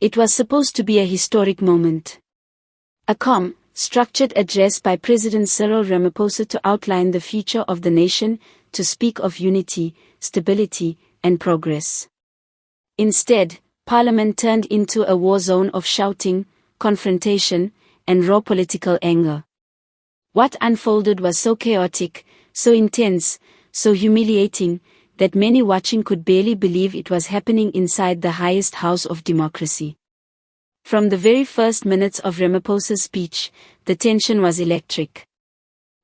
It was supposed to be a historic moment. A calm, structured address by President Cyril Ramaphosa to outline the future of the nation, to speak of unity, stability, and progress. Instead, Parliament turned into a war zone of shouting, confrontation, and raw political anger. What unfolded was so chaotic, so intense, so humiliating, that many watching could barely believe it was happening inside the highest house of democracy. From the very first minutes of Ramaphosa's speech, the tension was electric.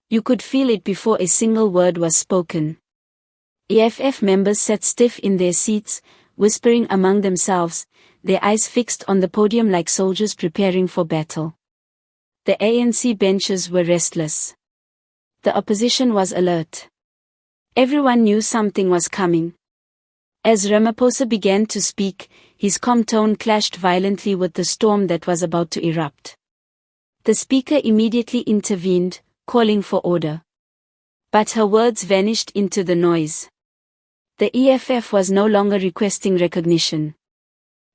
You could feel it before a single word was spoken. EFF members sat stiff in their seats, whispering among themselves, their eyes fixed on the podium like soldiers preparing for battle. The ANC benches were restless. The opposition was alert. Everyone knew something was coming. As Ramaphosa began to speak, his calm tone clashed violently with the storm that was about to erupt. The speaker immediately intervened, calling for order. But her words vanished into the noise. The EFF was no longer requesting recognition.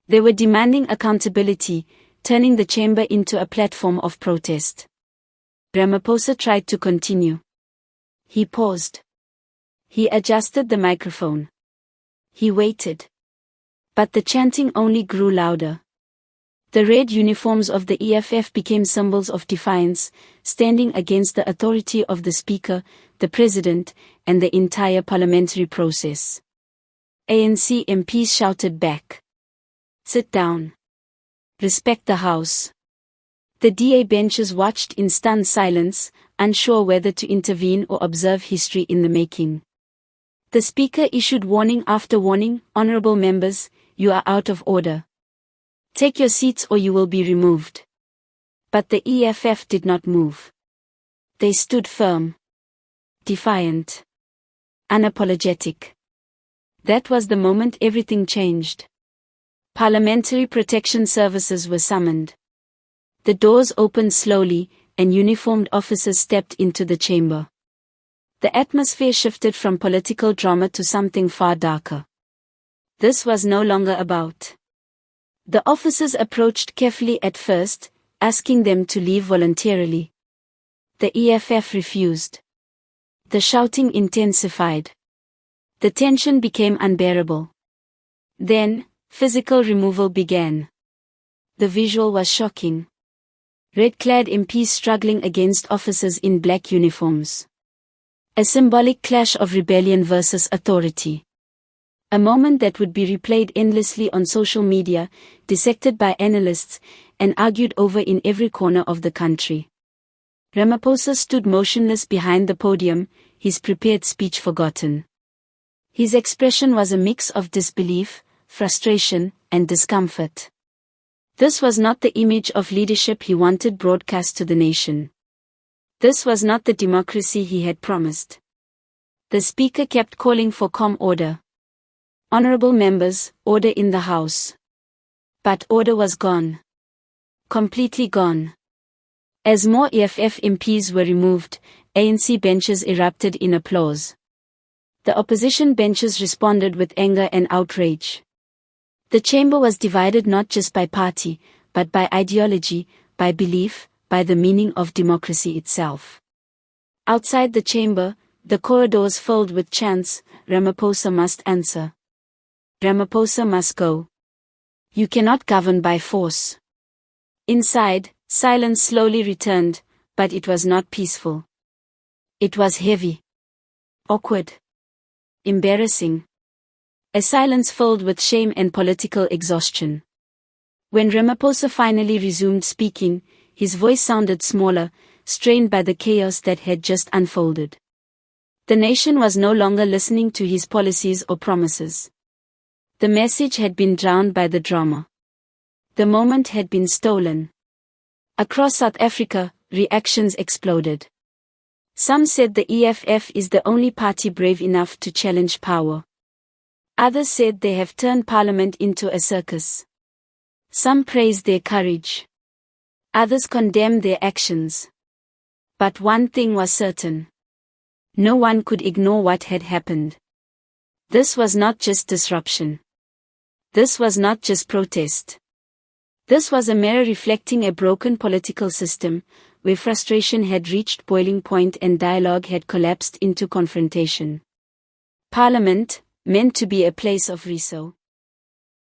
They were demanding accountability, turning the chamber into a platform of protest. Ramaphosa tried to continue. He paused. He adjusted the microphone. He waited. But the chanting only grew louder. The red uniforms of the EFF became symbols of defiance, standing against the authority of the Speaker, the President, and the entire parliamentary process. ANC MPs shouted back. Sit down. Respect the House. The DA benches watched in stunned silence, unsure whether to intervene or observe history in the making. The Speaker issued warning after warning. Honorable members, you are out of order. Take your seats or you will be removed. But the EFF did not move. They stood firm. Defiant. Unapologetic. That was the moment everything changed. Parliamentary protection services were summoned. The doors opened slowly, and uniformed officers stepped into the chamber. The atmosphere shifted from political drama to something far darker. This was no longer about. The officers approached carefully at first, asking them to leave voluntarily. The EFF refused. The shouting intensified. The tension became unbearable. Then, physical removal began. The visual was shocking. Red-clad MPs struggling against officers in black uniforms. A symbolic clash of rebellion versus authority. A moment that would be replayed endlessly on social media, dissected by analysts, and argued over in every corner of the country. Ramaphosa stood motionless behind the podium, his prepared speech forgotten. His expression was a mix of disbelief, frustration, and discomfort. This was not the image of leadership he wanted broadcast to the nation. This was not the democracy he had promised. The Speaker kept calling for calm order. Honorable members, order in the House. But order was gone. Completely gone. As more EFF MPs were removed, ANC benches erupted in applause. The opposition benches responded with anger and outrage. The chamber was divided not just by party, but by ideology, by belief, by the meaning of democracy itself. Outside the chamber, the corridors filled with chants, Ramaphosa must answer. Ramaphosa must go. You cannot govern by force. Inside, silence slowly returned, but it was not peaceful. It was heavy. Awkward. Embarrassing. A silence filled with shame and political exhaustion. When Ramaphosa finally resumed speaking, his voice sounded smaller, strained by the chaos that had just unfolded. The nation was no longer listening to his policies or promises. The message had been drowned by the drama. The moment had been stolen. Across South Africa, reactions exploded. Some said the EFF is the only party brave enough to challenge power. Others said they have turned parliament into a circus. Some praised their courage. Others condemned their actions. But one thing was certain. No one could ignore what had happened. This was not just disruption. This was not just protest. This was a mirror reflecting a broken political system, where frustration had reached boiling point and dialogue had collapsed into confrontation. Parliament, meant to be a place of reso.